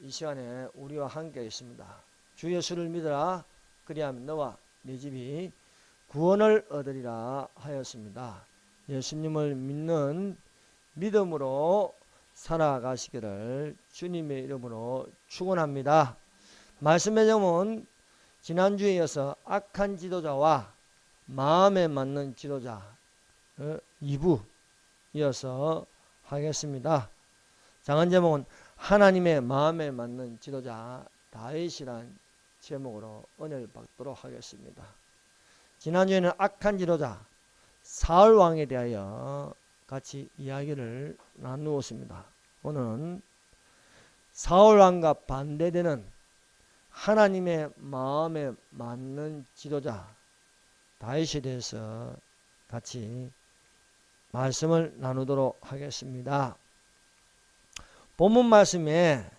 이 시간에 우리와 함께 있습니다. 주 예수를 믿으라 그리하면 너와 네 집이 구원을 얻으리라 하였습니다. 예수님을 믿는 믿음으로 살아가시기를 주님의 이름으로 축원합니다. 말씀의 제목은 지난주에 이어서 악한 지도자와 마음에 맞는 지도자 2부 이어서 하겠습니다. 장한 제목은 하나님의 마음에 맞는 지도자 다윗이란 제목으로 은혜를 받도록 하겠습니다. 지난주에는 악한 지도자 사울 왕에 대하여 같이 이야기를 나누었습니다. 오늘은 사울 왕과 반대되는 하나님의 마음에 맞는 지도자 다윗에 대해서 같이 말씀을 나누도록 하겠습니다. 본문 말씀에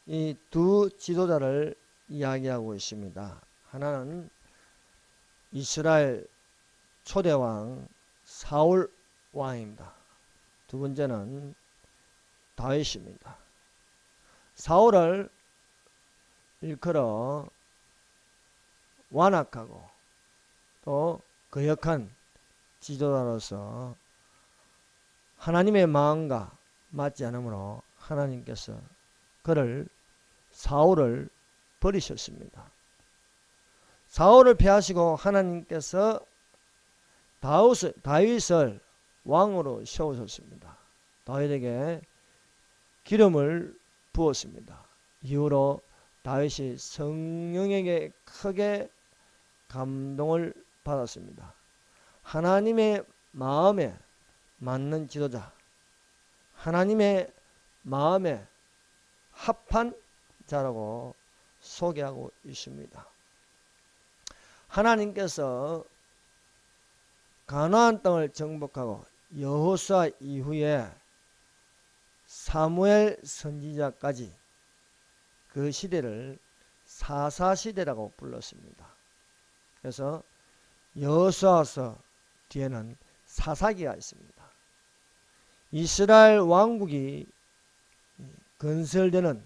이 두 지도자를 이야기하고 있습니다. 하나는 이스라엘 초대왕 사울 왕입니다. 두 번째는 다윗입니다. 사울을 일컬어 완악하고 또 거역한 지도자로서 하나님의 마음과 맞지 않으므로 하나님께서 그를 사울을 버리셨습니다. 사울을 패하시고 하나님께서 다윗을 왕으로 세우셨습니다. 다윗에게 기름을 부었습니다. 이후로 다윗이 성령에게 크게 감동을 받았습니다. 하나님의 마음에 맞는 지도자, 하나님의 마음에 합한 자라고 소개하고 있습니다. 하나님께서 가나안 땅을 정복하고 여호수아 이후에 사무엘 선지자까지 그 시대를 사사시대라고 불렀습니다. 그래서 여호수아서 뒤에는 사사기가 있습니다. 이스라엘 왕국이 건설되는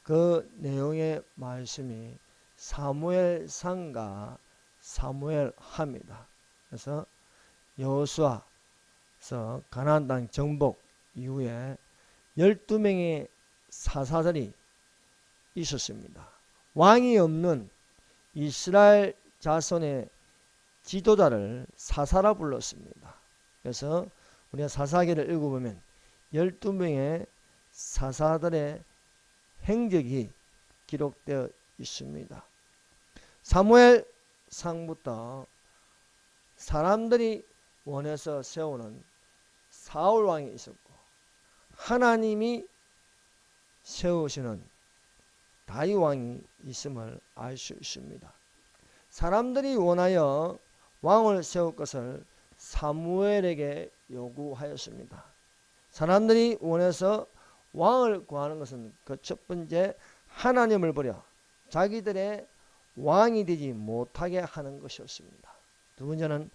그 내용의 말씀이 사무엘상과 사무엘하입니다. 그래서 여호수아서 가나안 땅 정복 이후에 12명의 사사들이 있었습니다. 왕이 없는 이스라엘 자손의 지도자를 사사라 불렀습니다. 그래서 우리가 사사기를 읽어보면 12명의 사사들의 행적이 기록되어 있습니다. 사무엘 상부터 사람들이 원해서 세우는 사울 왕이 있었고 하나님이 세우시는 다윗 왕이 있음을 알 수 있습니다. 사람들이 원하여 왕을 세울 것을 사무엘에게 요구하였습니다. 사람들이 원해서 왕을 구하는 것은 그 첫 번째 하나님을 버려 자기들의 왕이 되지 못하게 하는 것이었습니다. 두 번째는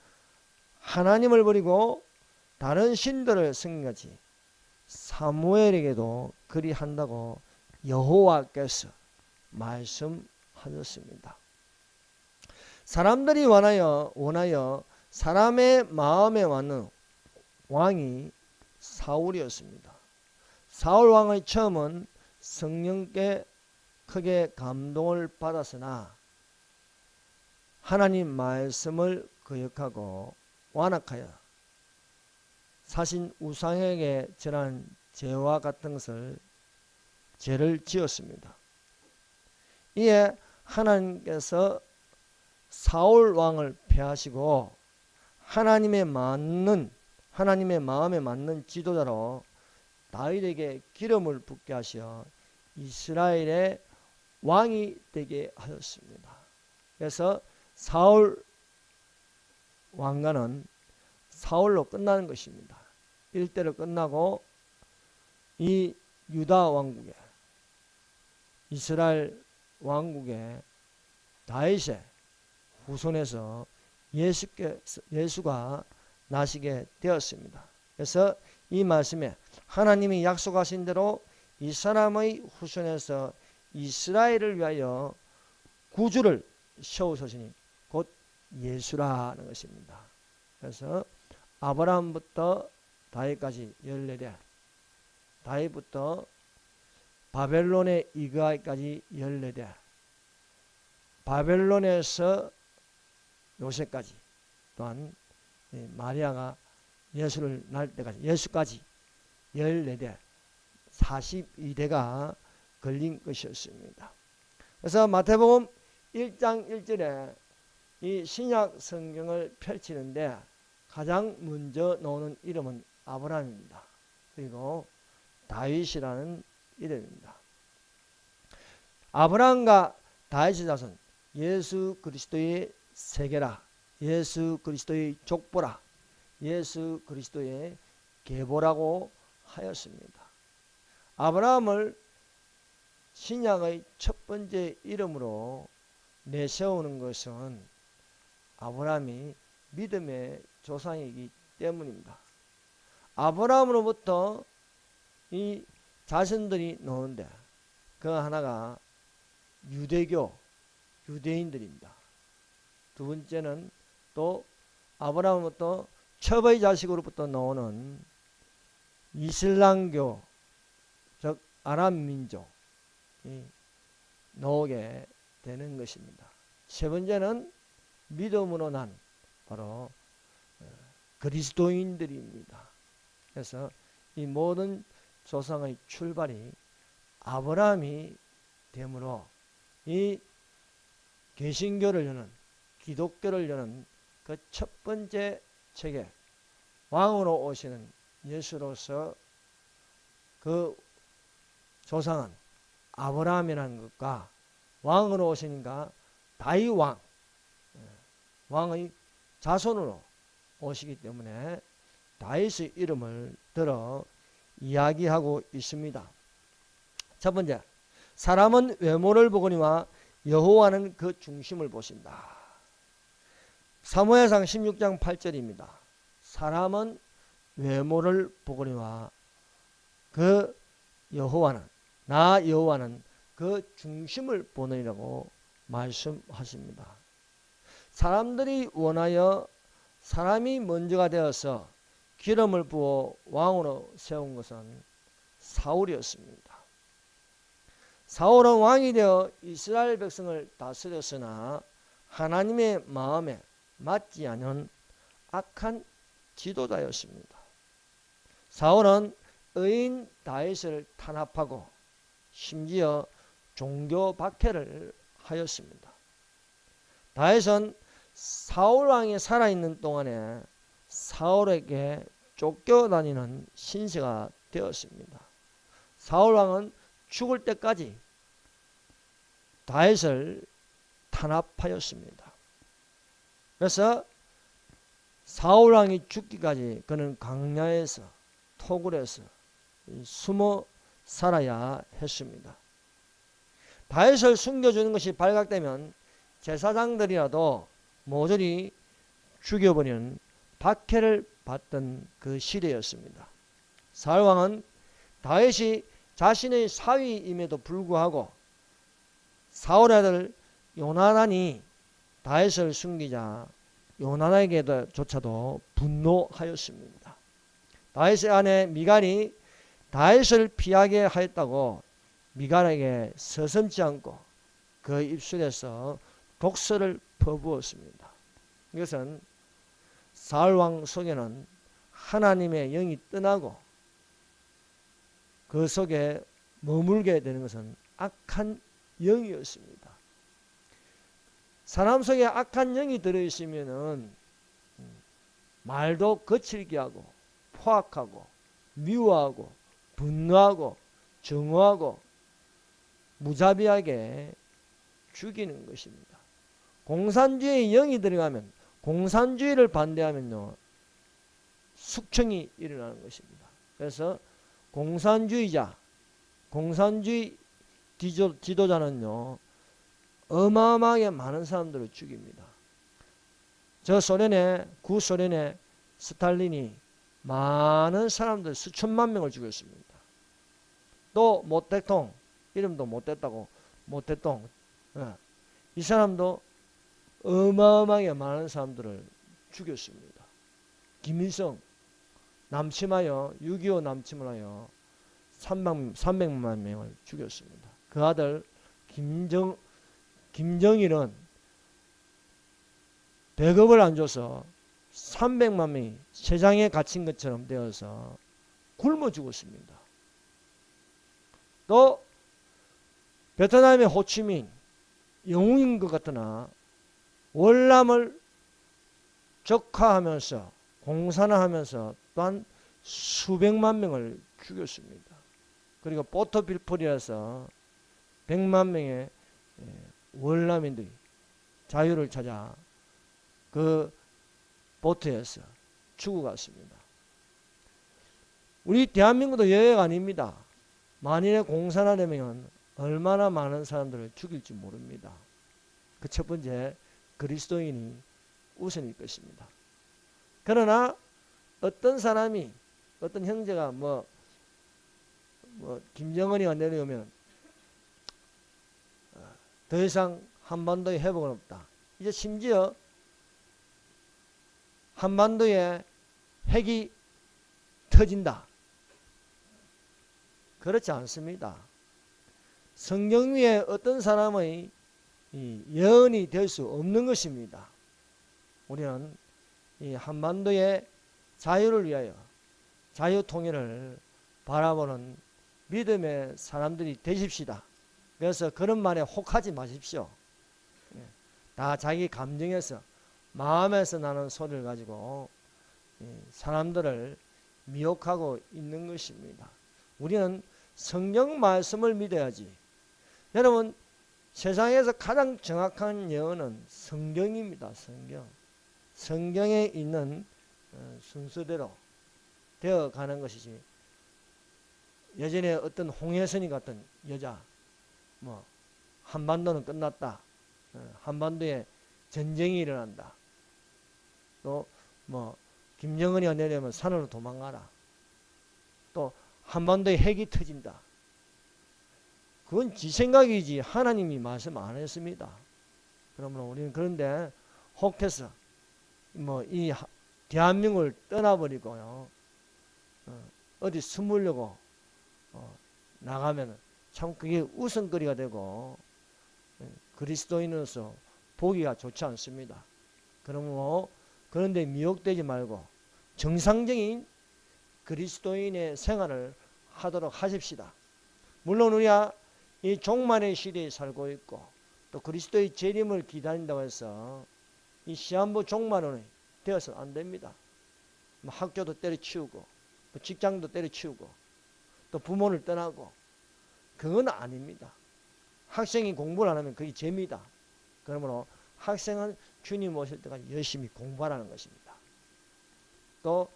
하나님을 버리고 다른 신들을 섬기지 사무엘에게도 그리한다고 여호와께서 말씀하셨습니다. 사람들이 원하여 사람의 마음에 맞는 왕이 사울이었습니다. 사울 왕의 처음은 성령께 크게 감동을 받았으나 하나님 말씀을 거역하고 완악하여 사신 우상에게 전한 죄와 같은 것을 죄를 지었습니다. 이에 하나님께서 사울 왕을 패하시고 하나님의 마음에 맞는 지도자로 다윗에게 기름을 붓게 하시어 이스라엘의 왕이 되게 하셨습니다. 그래서 사울 왕가는 사울로 끝나는 것입니다. 일대로 끝나고 이 유다 왕국에 이스라엘 왕국에 다윗의 후손에서 예수가 나시게 되었습니다. 그래서 이 말씀에 하나님이 약속하신 대로 이 사람의 후손에서 이스라엘을 위하여 구주를 세우셨으니 곧 예수라는 것입니다. 그래서 아브라함부터 다윗까지 14대, 다윗부터 바벨론에 이거하기까지 14대, 바벨론에서 요셉까지, 또한 마리아가 예수를 낳을 때까지, 예수까지 14대, 42대가 걸린 것이었습니다. 그래서 마태복음 1장 1절에 이 신약 성경을 펼치는데 가장 먼저 나오는 이름은 아브라함입니다. 그리고 다윗이라는 이름입니다. 아브라함과 다윗의 자손, 예수 그리스도의 세계라, 예수 그리스도의 족보라, 예수 그리스도의 계보라고 하였습니다. 아브라함을 신약의 첫 번째 이름으로 내세우는 것은 아브라함이 믿음의 조상이기 때문입니다. 아브라함으로부터 이 자손들이 나오는데 그 하나가 유대교, 유대인들입니다. 두 번째는 또 아브라함으로부터 첩의 자식으로부터 나오는 이슬람교, 즉 아랍 민족이 나오게 되는 것입니다. 세 번째는 믿음으로 난 바로 그리스도인들입니다. 그래서 이 모든 조상의 출발이 아브라함이 되므로 이 개신교를 여는, 기독교를 여는 그 첫 번째 체계, 왕으로 오시는 예수로서 그 조상은 아브라함이라는 것과 왕으로 오시니까 다윗 왕, 왕의 자손으로 오시기 때문에 다윗의 이름을 들어 이야기하고 있습니다. 첫 번째, 사람은 외모를 보거니와 여호와는 그 중심을 보신다. 사무엘상 16장 8절입니다. 사람은 외모를 보거니와 그 여호와는, 나 여호와는 그 중심을 보느니라고 말씀하십니다. 사람들이 원하여 사람이 먼저가 되어서 기름을 부어 왕으로 세운 것은 사울이었습니다. 사울은 왕이 되어 이스라엘 백성을 다스렸으나 하나님의 마음에 맞지 않은 악한 지도자였습니다. 사울은 의인 다윗을 탄압하고 심지어 종교 박해를 하였습니다. 다윗은 사울 왕이 살아있는 동안에 사울에게 쫓겨다니는 신세가 되었습니다. 사울 왕은 죽을 때까지 다윗을 탄압하였습니다. 그래서 사울 왕이 죽기까지 그는 광야에서 토굴에서 숨어 살아야 했습니다. 다윗을 숨겨주는 것이 발각되면 제사장들이라도 모조리 죽여버리는 박해를 받던 그 시대였습니다. 사울 왕은 다윗이 자신의 사위임에도 불구하고 사울의 아들 요나단이 다윗을 숨기자 요나단에게조차도 분노하였습니다. 다윗의 아내 미갈이 다윗을 피하게 하였다고 미갈에게 서슴지 않고 그 입술에서 독서를 퍼부었습니다. 이것은 사울왕 속에는 하나님의 영이 떠나고 그 속에 머물게 되는 것은 악한 영이었습니다. 사람 속에 악한 영이 들어있으면 말도 거칠게 하고 포악하고 미워하고 분노하고 정오하고 무자비하게 죽이는 것입니다. 공산주의의 영이 들어가면, 공산주의를 반대하면요 숙청이 일어나는 것입니다. 그래서 공산주의자, 공산주의 지도자는요 어마어마하게 많은 사람들을 죽입니다. 저 소련의, 구소련의 스탈린이 많은 사람들 수천만 명을 죽였습니다. 또 모택동, 이름도 못됐다고 모택동, 이 사람도 어마어마하게 많은 사람들을 죽였습니다. 김일성 남침하여 6.25 남침을 하여 300만 명을 죽였습니다. 그 아들 김정일은 배급을 안 줘서 300만 명이 세상에 갇힌 것처럼 되어서 굶어 죽었습니다. 또 베트남의 호치민 영웅인 것 같으나 월남을 적화하면서 공산화하면서 또한 수백만 명을 죽였습니다. 그리고 포터필폴이라서 100만 명의 월남인들이 자유를 찾아 그 보트에서 죽어갔습니다. 우리 대한민국도 예외가 아닙니다. 만일에 공산화되면 얼마나 많은 사람들을 죽일지 모릅니다. 그 첫 번째, 그리스도인이 우선일 것입니다. 그러나 어떤 사람이, 어떤 형제가 김정은이가 내려오면 더 이상 한반도에 회복은 없다. 이제 심지어 한반도에 핵이 터진다. 그렇지 않습니다. 성경 위에 어떤 사람의 예언이 될 수 없는 것입니다. 우리는 이 한반도의 자유를 위하여 자유통일을 바라보는 믿음의 사람들이 되십시다. 그래서 그런 말에 혹하지 마십시오. 다 자기 감정에서 마음에서 나는 소리를 가지고 사람들을 미혹하고 있는 것입니다. 우리는 성경 말씀을 믿어야지. 여러분, 세상에서 가장 정확한 예언은 성경입니다. 성경에 있는 순서대로 되어가는 것이지. 예전에 어떤 홍혜선이 같은 여자, 한반도는 끝났다, 한반도에 전쟁이 일어난다, 또 김정은이가 내려오면 산으로 도망가라, 또 한반도에 핵이 터진다. 그건 지 생각이지 하나님이 말씀 안 했습니다. 그러면 우리는 그런데 혹해서 이 대한민국을 떠나버리고요, 어디 숨으려고 나가면 참 그게 웃음거리가 되고 그리스도인으로서 보기가 좋지 않습니다. 그러므로 그런데 미혹되지 말고 정상적인 그리스도인의 생활을 하도록 하십시다. 물론 우리가 이 종말의 시대에 살고 있고 또 그리스도의 재림을 기다린다고 해서 이 시한부 종말은 되어서는 안 됩니다. 학교도 때려치우고 직장도 때려치우고 또 부모를 떠나고 그건 아닙니다. 학생이 공부를 안 하면 그게 죄입니다. 그러므로 학생은 주님 오실 때까지 열심히 공부하라는 것입니다. 또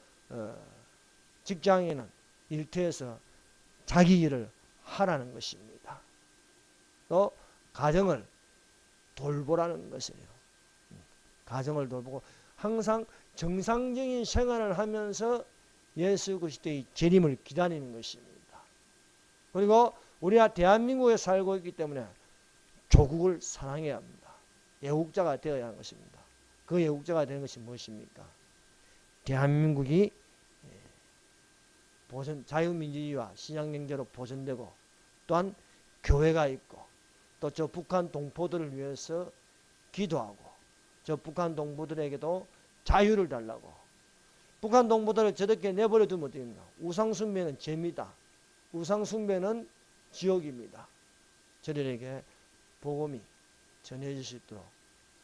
직장인은 일터에서 자기 일을 하라는 것입니다. 또 가정을 돌보라는 것이에요. 가정을 돌보고 항상 정상적인 생활을 하면서 예수 그리스도의 재림을 기다리는 것입니다. 그리고 우리가 대한민국에 살고 있기 때문에 조국을 사랑해야 합니다. 애국자가 되어야 하는 것입니다. 그 애국자가 되는 것이 무엇입니까? 대한민국이 자유민주주의와 신앙경제로 보존되고 또한 교회가 있고 또 저 북한 동포들을 위해서 기도하고 저 북한 동포들에게도 자유를 달라고. 북한 동포들을 저렇게 내버려 두면 어떻습니까? 우상숭배는 죄입니다. 우상숭배는 지옥입니다. 저들에게 복음이 전해질 수 있도록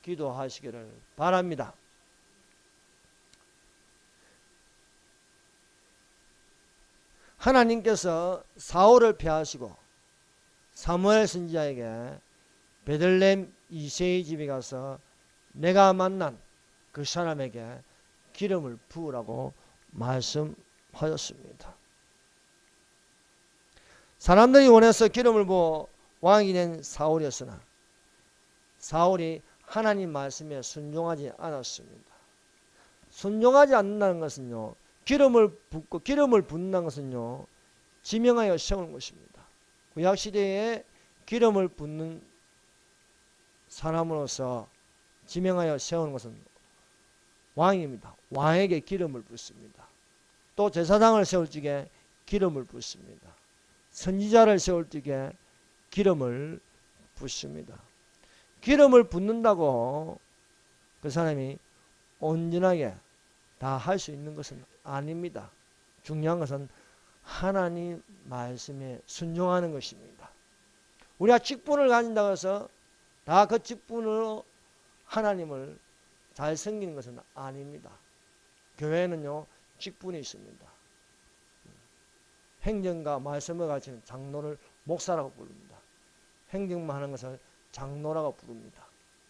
기도하시기를 바랍니다. 하나님께서 사울을 폐하시고 사무엘 선지자에게 베들레헴 이새의 집에 가서 내가 만난 그 사람에게 기름을 부으라고 말씀하셨습니다. 사람들이 원해서 기름을 부어 왕이 된 사울이었으나 사울이 하나님 말씀에 순종하지 않았습니다. 순종하지 않는다는 것은요, 기름을 붓고 기름을 붓는 것은요, 지명하여 세우는 것입니다. 구약시대에 기름을 붓는 사람으로서 지명하여 세우는 것은 왕입니다. 왕에게 기름을 붓습니다. 또 제사장을 세울 적에 기름을 붓습니다. 선지자를 세울 적에 기름을 붓습니다. 기름을 붓는다고 그 사람이 온전하게 다 할 수 있는 것은 아닙니다. 중요한 것은 하나님 말씀에 순종하는 것입니다. 우리가 직분을 가진다고 해서 다 그 직분으로 하나님을 잘 섬기는 것은 아닙니다. 교회는요, 직분이 있습니다. 행정과 말씀을 가르치는 장로를 목사라고 부릅니다. 행정만 하는 것을 장로라고 부릅니다.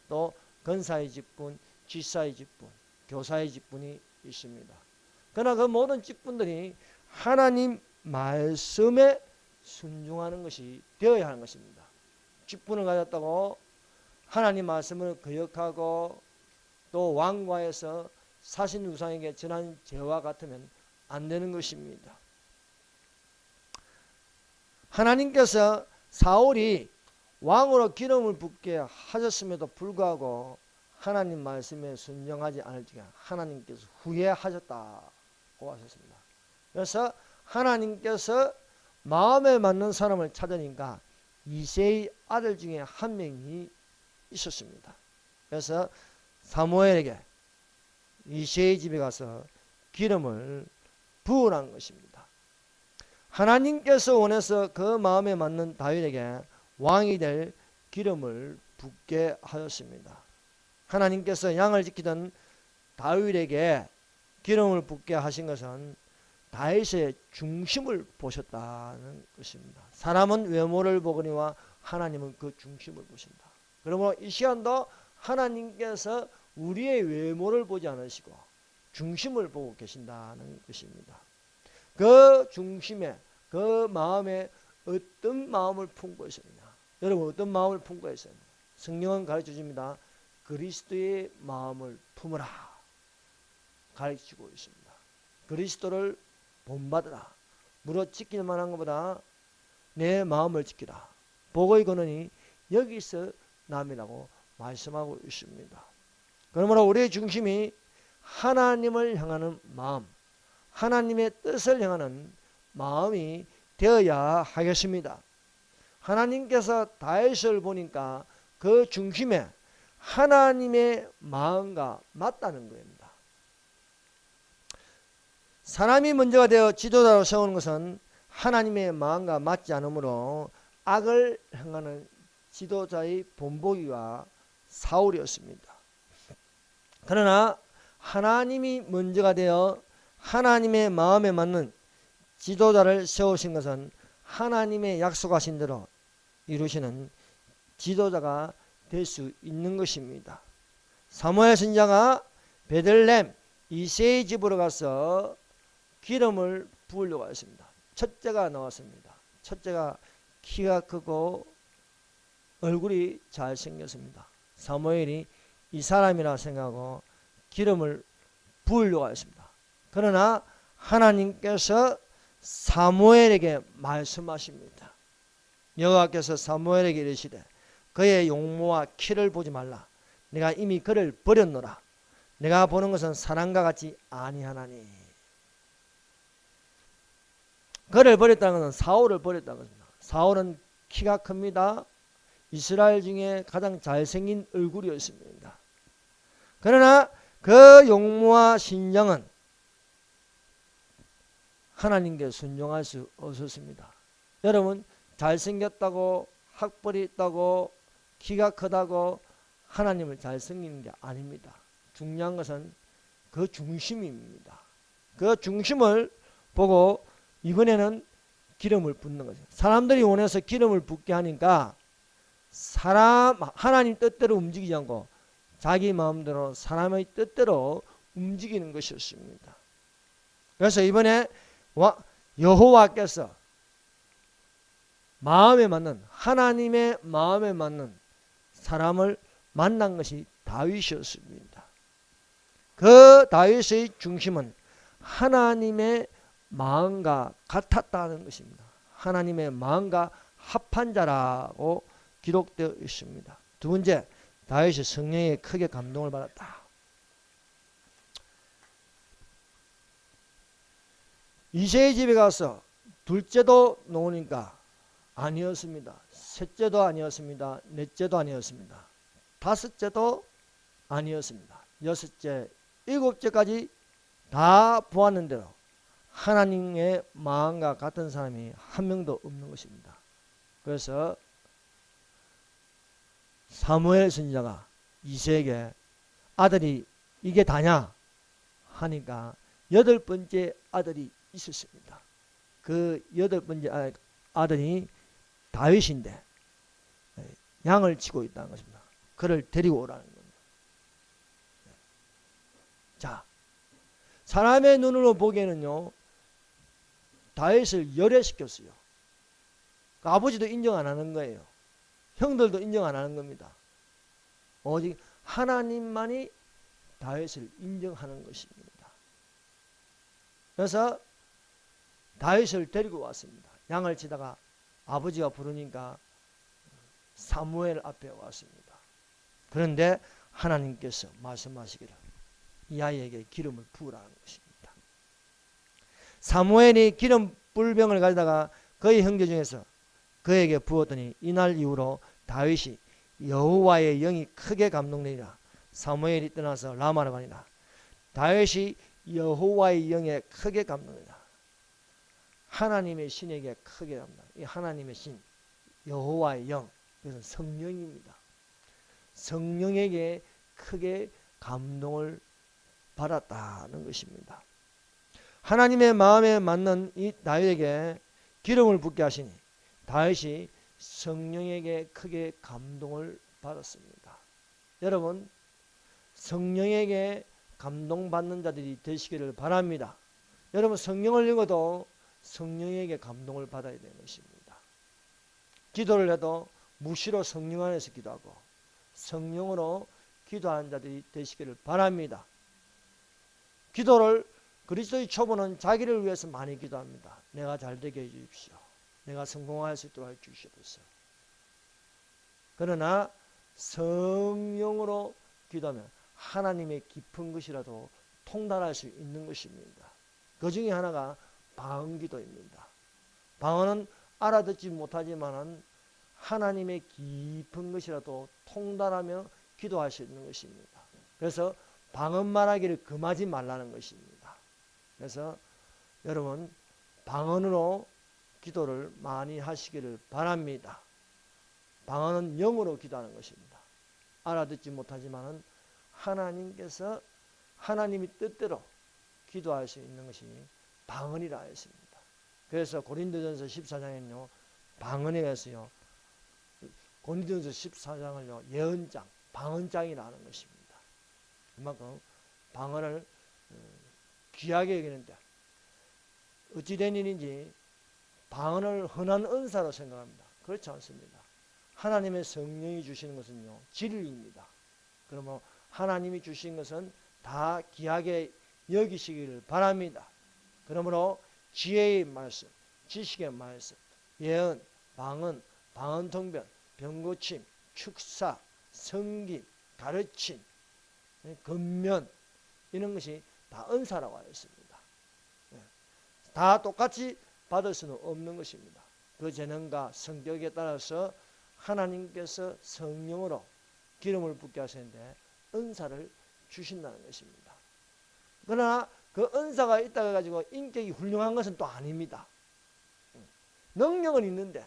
또 권사의 직분, 지사의 직분, 교사의 직분이 있습니다. 그러나 그 모든 직분들이 하나님 말씀에 순종하는 것이 되어야 하는 것입니다. 직분을 가졌다고 하나님 말씀을 거역하고 또 왕과에서 사신 우상에게 전한 죄와 같으면 안 되는 것입니다. 하나님께서 사울이 왕으로 기름을 붓게 하셨음에도 불구하고 하나님 말씀에 순종하지 않을 적에 하나님께서 후회하셨다고 하셨습니다. 그래서 하나님께서 마음에 맞는 사람을 찾으니까 이새의 아들 중에 한 명이 있었습니다. 그래서 사무엘에게 이새의 집에 가서 기름을 부으라는 것입니다. 하나님께서 원해서 그 마음에 맞는 다윗에게 왕이 될 기름을 붓게 하였습니다. 하나님께서 양을 지키던 다윗에게 기름을 붓게 하신 것은 다윗의 중심을 보셨다는 것입니다. 사람은 외모를 보거니와 하나님은 그 중심을 보신다. 그러므로 이 시간도 하나님께서 우리의 외모를 보지 않으시고 중심을 보고 계신다는 것입니다. 그 중심에, 그 마음에 어떤 마음을 품고 있습니다. 여러분 어떤 마음을 품고 있어요? 성경은 가르쳐 줍니다. 그리스도의 마음을 품으라 가르치고 있습니다. 그리스도를 본받으라. 무릇 지킬 만한 것보다 내 마음을 지키라. 복의 근원이 여기서 남이라고 말씀하고 있습니다. 그러므로 우리의 중심이 하나님을 향하는 마음, 하나님의 뜻을 향하는 마음이 되어야 하겠습니다. 하나님께서 다윗을 보니까 그 중심에 하나님의 마음과 맞다는 겁니다. 사람이 먼저가 되어 지도자로 세우는 것은 하나님의 마음과 맞지 않으므로 악을 행하는 지도자의 본보기가 사울이었습니다. 그러나 하나님이 먼저가 되어 하나님의 마음에 맞는 지도자를 세우신 것은 하나님의 약속하신 대로 이루시는 지도자가 될 수 있는 것입니다. 사무엘 선지자가 베들레헴 이새의 집으로 가서 기름을 부으려고 했습니다. 첫째가 나왔습니다. 첫째가 키가 크고 얼굴이 잘생겼습니다. 사무엘이 이 사람이라 생각하고 기름을 부으려고 했습니다. 그러나 하나님께서 사무엘에게 말씀하십니다. 여호와께서 사무엘에게 이르시되 그의 용모와 키를 보지 말라. 내가 이미 그를 버렸노라. 내가 보는 것은 사람과 같지 아니하나니. 그를 버렸다는 것은 사울을 버렸다는 것입니다. 사울은 키가 큽니다. 이스라엘 중에 가장 잘생긴 얼굴이었습니다. 그러나 그 용모와 신장은 하나님께 순종할 수 없었습니다. 여러분 잘생겼다고 학벌이 있다고 키가 크다고 하나님을 잘 섬기는 게 아닙니다. 중요한 것은 그 중심입니다. 그 중심을 보고 이번에는 기름을 붓는 거죠. 사람들이 원해서 기름을 붓게 하니까 하나님 뜻대로 움직이지 않고 자기 마음대로 사람의 뜻대로 움직이는 것이었습니다. 그래서 이번에 여호와께서 마음에 맞는 하나님의 마음에 맞는 사람을 만난 것이 다윗이었습니다. 그 다윗의 중심은 하나님의 마음과 같았다는 것입니다. 하나님의 마음과 합한 자라고 기록되어 있습니다. 두 번째, 다윗이 성령에 크게 감동을 받았다. 이새의 집에 가서 둘째도 놓으니까 아니었습니다. 셋째도 아니었습니다. 넷째도 아니었습니다. 다섯째도 아니었습니다. 여섯째, 일곱째까지 다 보았는데도 하나님의 마음과 같은 사람이 한 명도 없는 것입니다. 그래서 사무엘 선지자가 이새에게 아들이 이게 다냐 하니까 여덟 번째 아들이 있었습니다. 그 여덟 번째 아들이 다윗인데 양을 치고 있다는 것입니다. 그를 데리고 오라는 겁니다. 자, 사람의 눈으로 보기에는요, 다윗을 열애시켰어요. 그 아버지도 인정 안 하는 거예요. 형들도 인정 안 하는 겁니다. 오직 하나님만이 다윗을 인정하는 것입니다. 그래서 다윗을 데리고 왔습니다. 양을 치다가 아버지가 부르니까 사무엘 앞에 왔습니다. 그런데 하나님께서 말씀하시기를 이 아이에게 기름을 부으라는 것입니다. 사무엘이 기름 뿔병을 가져다가 그의 형제 중에서 그에게 부었더니 이날 이후로 다윗이 여호와의 영이 크게 감동되니라. 사무엘이 떠나서 라마로 가니라. 다윗이 여호와의 영에 크게 감동되니라. 하나님의 신에게 크게 감동. 이 하나님의 신, 여호와의 영, 그것은 성령입니다. 성령에게 크게 감동을 받았다는 것입니다. 하나님의 마음에 맞는 이 다윗에게 기름을 붓게 하시니 다윗이 성령에게 크게 감동을 받았습니다. 여러분, 성령에게 감동받는 자들이 되시기를 바랍니다. 여러분, 성령을 읽어도 성령에게 감동을 받아야 되는 것입니다. 기도를 해도 무시로 성령 안에서 기도하고 성령으로 기도하는 자들이 되시기를 바랍니다. 기도를 그리스도의 초보는 자기를 위해서 많이 기도합니다. 내가 잘되게 해주십시오. 내가 성공할 수 있도록 해주시옵소서. 그러나 성령으로 기도하면 하나님의 깊은 것이라도 통달할 수 있는 것입니다. 그 중에 하나가 방언기도입니다. 방언은 알아듣지 못하지만 하나님의 깊은 것이라도 통달하며 기도할 수 있는 것입니다. 그래서 방언 말하기를 금하지 말라는 것입니다. 그래서 여러분, 방언으로 기도를 많이 하시기를 바랍니다. 방언은 영으로 기도하는 것입니다. 알아듣지 못하지만 하나님께서 하나님이 뜻대로 기도할 수 있는 것이 방언이라 했습니다. 그래서 고린도전서 14장에는요, 방언에 대해서요, 고린도전서 14장을요, 예언장, 방언장이라 하는 것입니다. 그만큼 방언을 귀하게 여기는데 어찌된 일인지 방언을 흔한 은사로 생각합니다. 그렇지 않습니다. 하나님의 성령이 주시는 것은요, 진리입니다. 그러면 하나님이 주신 것은 다 귀하게 여기시기를 바랍니다. 그러므로 지혜의 말씀, 지식의 말씀, 예언, 방언, 방언통변, 병고침, 축사, 성기, 가르침, 근면, 이런 것이 다 은사라고 하였습니다. 다 똑같이 받을 수는 없는 것입니다. 그 재능과 성격에 따라서 하나님께서 성령으로 기름을 붓게 하시는데 은사를 주신다는 것입니다. 그러나 그 은사가 있다고 해가지고 인격이 훌륭한 것은 또 아닙니다. 능력은 있는데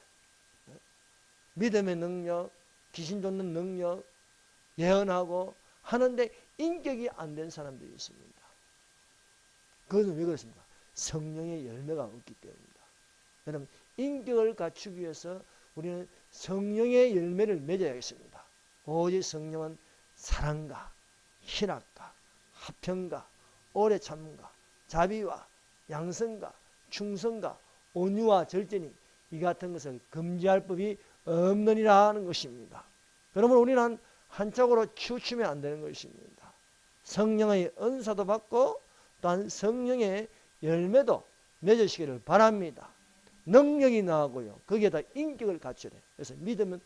믿음의 능력, 귀신 쫓는 능력, 예언하고 하는데 인격이 안 된 사람들이 있습니다. 그것은 왜 그렇습니까? 성령의 열매가 없기 때문입니다. 여러분, 인격을 갖추기 위해서 우리는 성령의 열매를 맺어야겠습니다. 오직 성령은 사랑과 희락과 화평과 오래 참음과 자비와 양성과 충성과 온유와 절제니 이 같은 것을 금지할 법이 없느니라 하는 것입니다. 그러면 우리는 한쪽으로 치우치면 안 되는 것입니다. 성령의 은사도 받고 또한 성령의 열매도 맺으시기를 바랍니다. 능력이 나오고요. 거기에다 인격을 갖추래. 그래서 믿음은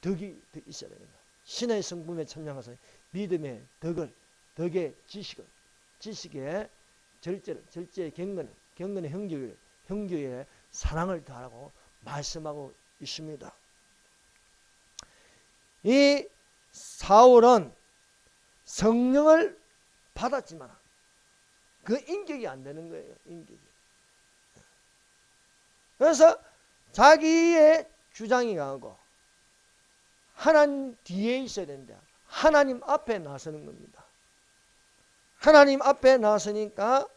덕이 있어야 됩니다. 신의 성품에 참여해서 믿음의 덕의 지식의 절제의 경건의 형제의 사랑을 다하고 말씀하고 있습니다. 이 사울은 성령을 받았지만 그 인격이 안 되는 거예요. 인격이. 그래서 자기의 주장이 강하고 하나님 뒤에 있어야 된다. 하나님 앞에 나서는 겁니다. 하나님 앞에 나서니까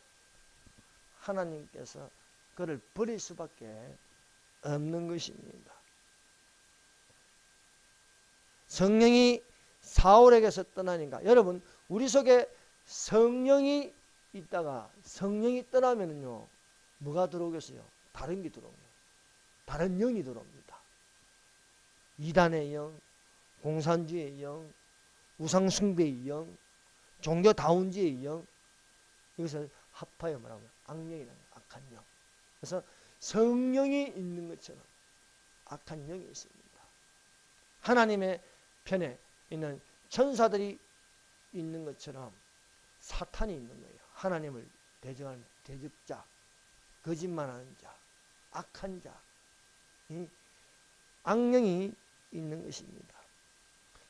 하나님께서 그를 버릴 수밖에 없는 것입니다. 성령이 사울에게서 떠나니까, 여러분 우리 속에 성령이 있다가 성령이 떠나면요 뭐가 들어오겠어요? 다른 게 들어옵니다. 다른 영이 들어옵니다. 이단의 영, 공산주의의 영, 우상숭배의 영, 종교다운주의의 영, 이것을 합하여 말하면 악령이라는 악한 영. 그래서 성령이 있는 것처럼 악한 영이 있습니다. 하나님의 편에 있는 천사들이 있는 것처럼 사탄이 있는 거예요. 하나님을 대적하는 대적자, 거짓말하는 자, 악한 자, 이 악령이 있는 것입니다.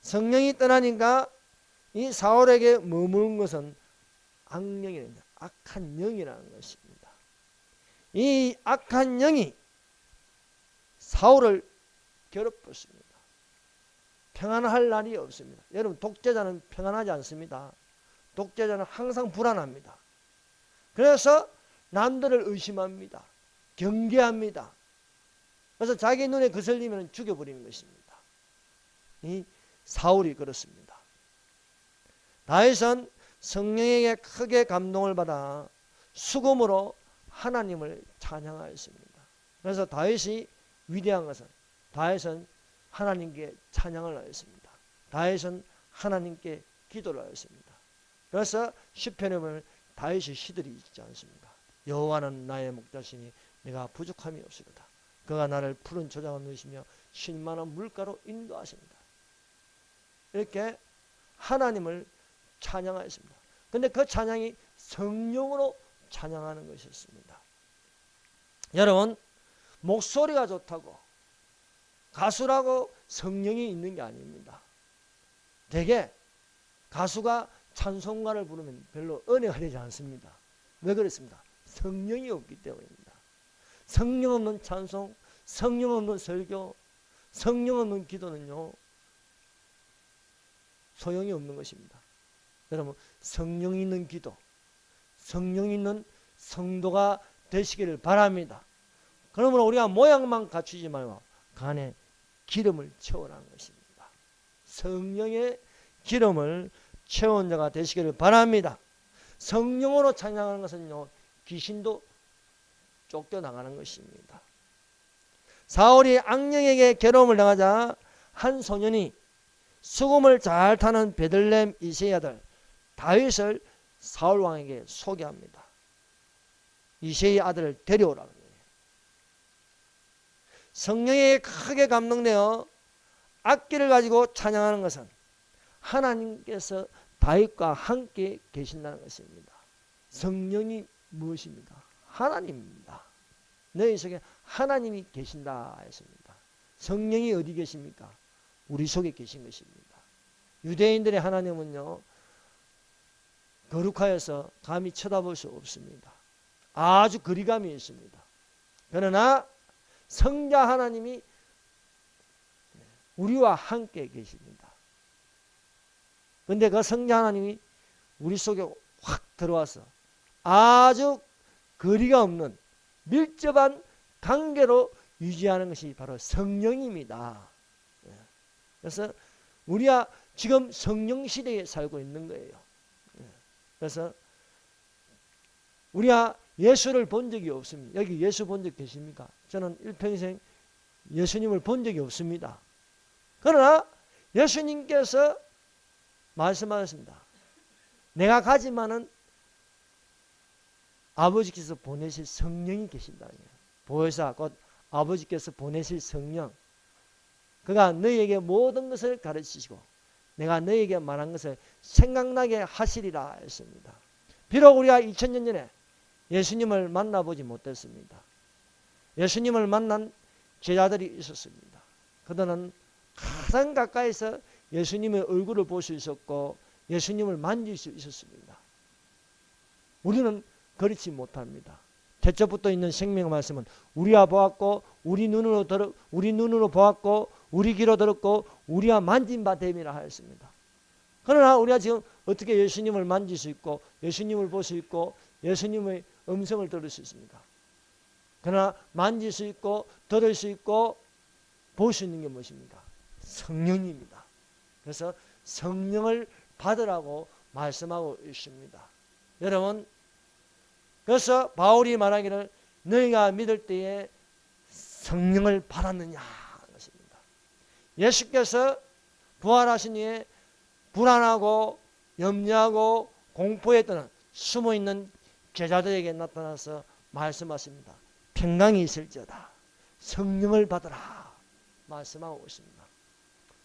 성령이 떠나니까 이 사울에게 머무른 것은 악령이랍니다. 악한 영이라는 것입니다. 이 악한 영이 사울을 괴롭혔습니다. 평안할 날이 없습니다. 여러분 독재자는 평안하지 않습니다. 독재자는 항상 불안합니다. 그래서 남들을 의심합니다. 경계합니다. 그래서 자기 눈에 거슬리면 죽여버리는 것입니다. 이 사울이 그렇습니다. 다윗은 성령에게 크게 감동을 받아 수금으로 하나님을 찬양하였습니다. 그래서 다윗이 위대한 것은 다윗은 하나님께 찬양을 하였습니다. 다윗은 하나님께 기도를 하였습니다. 그래서 시편에 보면 다윗의 시들이 있지 않습니까? 여호와는 나의 목자시니 내가 부족함이 없으리로다. 그가 나를 푸른 초장을 누시며 쉴만한 물가로 인도하십니다. 이렇게 하나님을 찬양하였습니다. 그런데 그 찬양이 성령으로 찬양하는 것이었습니다. 여러분 목소리가 좋다고 가수라고 성령이 있는 게 아닙니다. 대개 가수가 찬송가를 부르면 별로 은혜가 되지 않습니다. 왜 그렇습니까? 성령이 없기 때문입니다. 성령 없는 찬송, 성령 없는 설교, 성령 없는 기도는요 소용이 없는 것입니다. 여러분 성령 있는 기도, 성령 있는 성도가 되시기를 바랍니다. 그러므로 우리가 모양만 갖추지 말고 그 안에 기름을 채우라는 것입니다. 성령의 기름을 채운 자가 되시기를 바랍니다. 성령으로 찬양하는 것은요 귀신도 쫓겨나가는 것입니다. 사울이 악령에게 괴로움을 당하자 한 소년이 수금을 잘 타는 베들레헴 이새의 아들 다윗을 사울 왕에게 소개합니다. 이새의 아들을 데려오라는 거예요. 성령에 크게 감동되어 악기를 가지고 찬양하는 것은 하나님께서 다윗과 함께 계신다는 것입니다. 성령이 무엇입니까? 하나님입니다. 너희 속에 하나님이 계신다 했습니다. 성령이 어디 계십니까? 우리 속에 계신 것입니다. 유대인들의 하나님은요 거룩하여서 감히 쳐다볼 수 없습니다. 아주 거리감이 있습니다. 그러나 성자 하나님이 우리와 함께 계십니다. 그런데 그 성자 하나님이 우리 속에 확 들어와서 아주 거리가 없는 밀접한 관계로 유지하는 것이 바로 성령입니다. 그래서 우리가 지금 성령 시대에 살고 있는 거예요. 그래서 우리가 예수를 본 적이 없습니다. 여기 예수 본 적 계십니까? 저는 일평생 예수님을 본 적이 없습니다. 그러나 예수님께서 말씀하셨습니다. 내가 가지만은 아버지께서 보내실 성령이 계신다는 거예요. 보혜사 곧 아버지께서 보내실 성령, 그가 너희에게 모든 것을 가르치시고 내가 너희에게 말한 것을 생각나게 하시리라 했습니다. 비록 우리가 2000년 전에 예수님을 만나보지 못했습니다. 예수님을 만난 제자들이 있었습니다. 그들은 가장 가까이서 예수님의 얼굴을 볼 수 있었고 예수님을 만질 수 있었습니다. 우리는 그렇지 못합니다. 태초부터 있는 생명의 말씀은 우리가 보았고 우리 눈으로 보았고 우리 귀로 들었고 우리가 만진 바 됨이라 하였습니다. 그러나 우리가 지금 어떻게 예수님을 만질 수 있고 예수님을 볼 수 있고 예수님의 음성을 들을 수 있습니까? 그러나 만질 수 있고 들을 수 있고 볼 수 있는 게 무엇입니까? 성령입니다. 그래서 성령을 받으라고 말씀하고 있습니다. 여러분, 그래서 바울이 말하기를 너희가 믿을 때에 성령을 받았느냐 것입니다. 예수께서 부활하신 후에 불안하고 염려하고 공포했던 숨어있는 제자들에게 나타나서 말씀하십니다. 평강이 있을지어다. 성령을 받으라 말씀하고 있습니다.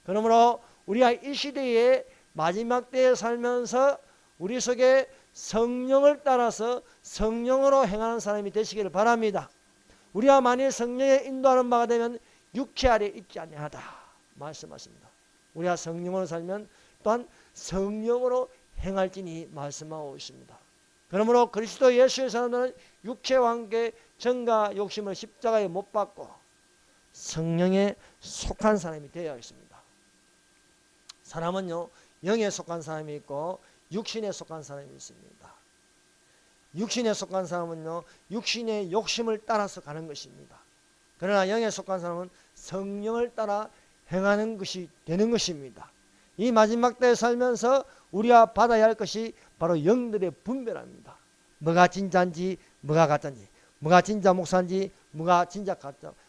그러므로 우리가 이 시대에 마지막 때에 살면서 우리 속에 성령을 따라서 성령으로 행하는 사람이 되시기를 바랍니다. 우리가 만일 성령의 인도하는 바가 되면 육체 아래 있지 아니하다 말씀하십니다. 우리가 성령으로 살면 또한 성령으로 행할지니 말씀하고 있습니다. 그러므로 그리스도 예수의 사람들은 육체와 함께 정과 욕심을 십자가에 못 박고 성령에 속한 사람이 되어야 했습니다. 사람은요, 영에 속한 사람이 있고 육신에 속한 사람이 있습니다. 육신에 속한 사람은요, 육신의 욕심을 따라서 가는 것입니다. 그러나 영에 속한 사람은 성령을 따라 행하는 것이 되는 것입니다. 이 마지막 때에 살면서 우리가 받아야 할 것이 바로 영들의 분별합니다. 뭐가 진짜인지 뭐가 가짜인지, 뭐가 진짜 목사인지 뭐가 진짜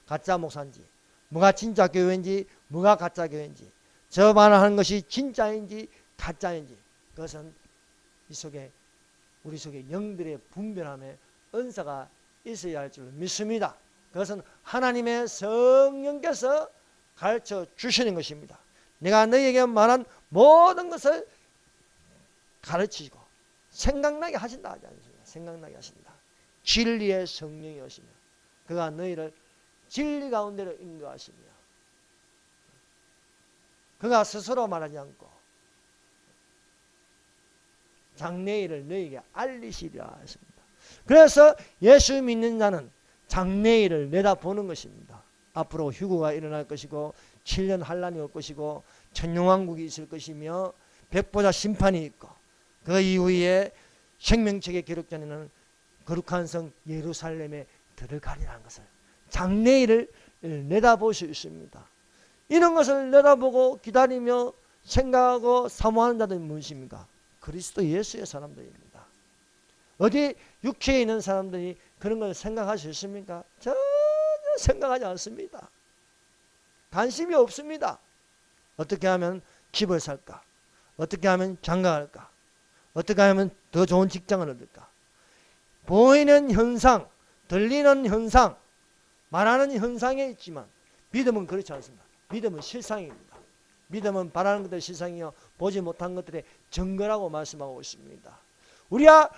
가짜 목사인지, 뭐가 진짜 교회인지 뭐가 가짜 교회인지, 저 말하는 것이 진짜인지 가짜인지, 그것은 우리 속에 영들의 분별함에 은사가 있어야 할 줄 믿습니다. 그것은 하나님의 성령께서 가르쳐 주시는 것입니다. 내가 너희에게 말한 모든 것을 가르치고 생각나게 하신다 하지 않습니까? 생각나게 하신다. 진리의 성령이 오시며 그가 너희를 진리 가운데로 인도하시며 그가 스스로 말하지 않고 장래일을 너희에게 알리시리라 했습니다. 그래서 예수 믿는 자는 장래일을 내다보는 것입니다. 앞으로 휴거가 일어날 것이고 7년 환란이 올 것이고 천년왕국이 있을 것이며 백보자 심판이 있고 그 이후에 생명책에 기록되는 거룩한 성 예루살렘에 들어가리라는 것을 장래일을 내다볼 수 있습니다. 이런 것을 내다보고 기다리며 생각하고 사모하는 자들이 무엇입니까? 그리스도 예수의 사람들입니다. 어디 육체에 있는 사람들이 그런 걸 생각할 수 있습니까? 전혀 생각하지 않습니다. 관심이 없습니다. 어떻게 하면 집을 살까? 어떻게 하면 장가갈까? 어떻게 하면 더 좋은 직장을 얻을까? 보이는 현상, 들리는 현상, 말하는 현상에 있지만 믿음은 그렇지 않습니다. 믿음은 실상입니다. 믿음은 바라는 것들의 실상이요 보지 못한 것들의 증거라고 말씀하고 있습니다. 우리가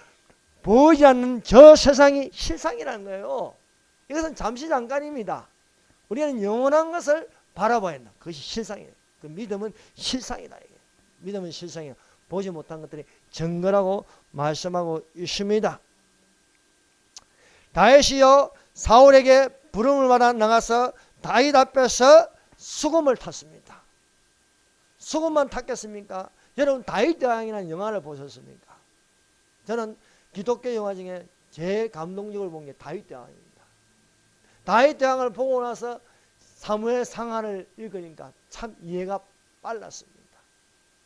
보이지 않는 저 세상이 실상이라는 거예요. 이것은 잠시 잠깐입니다. 우리는 영원한 것을 바라봐야 한다. 그것이 실상이에요. 그 믿음은 실상이다. 이게. 믿음은 실상이에요. 보지 못한 것들이 증거라고 말씀하고 있습니다. 다윗이요 사울에게 부름을 받아 나가서 다윗 앞에서 수금을 탔습니다. 수금만 탔겠습니까? 여러분 다윗 대왕이라는 영화를 보셨습니까? 저는 기독교 영화 중에 제일 감동적으로 본 게 다윗 대왕입니다. 다윗 대왕을 보고 나서 사무엘 상하를 읽으니까 참 이해가 빨랐습니다.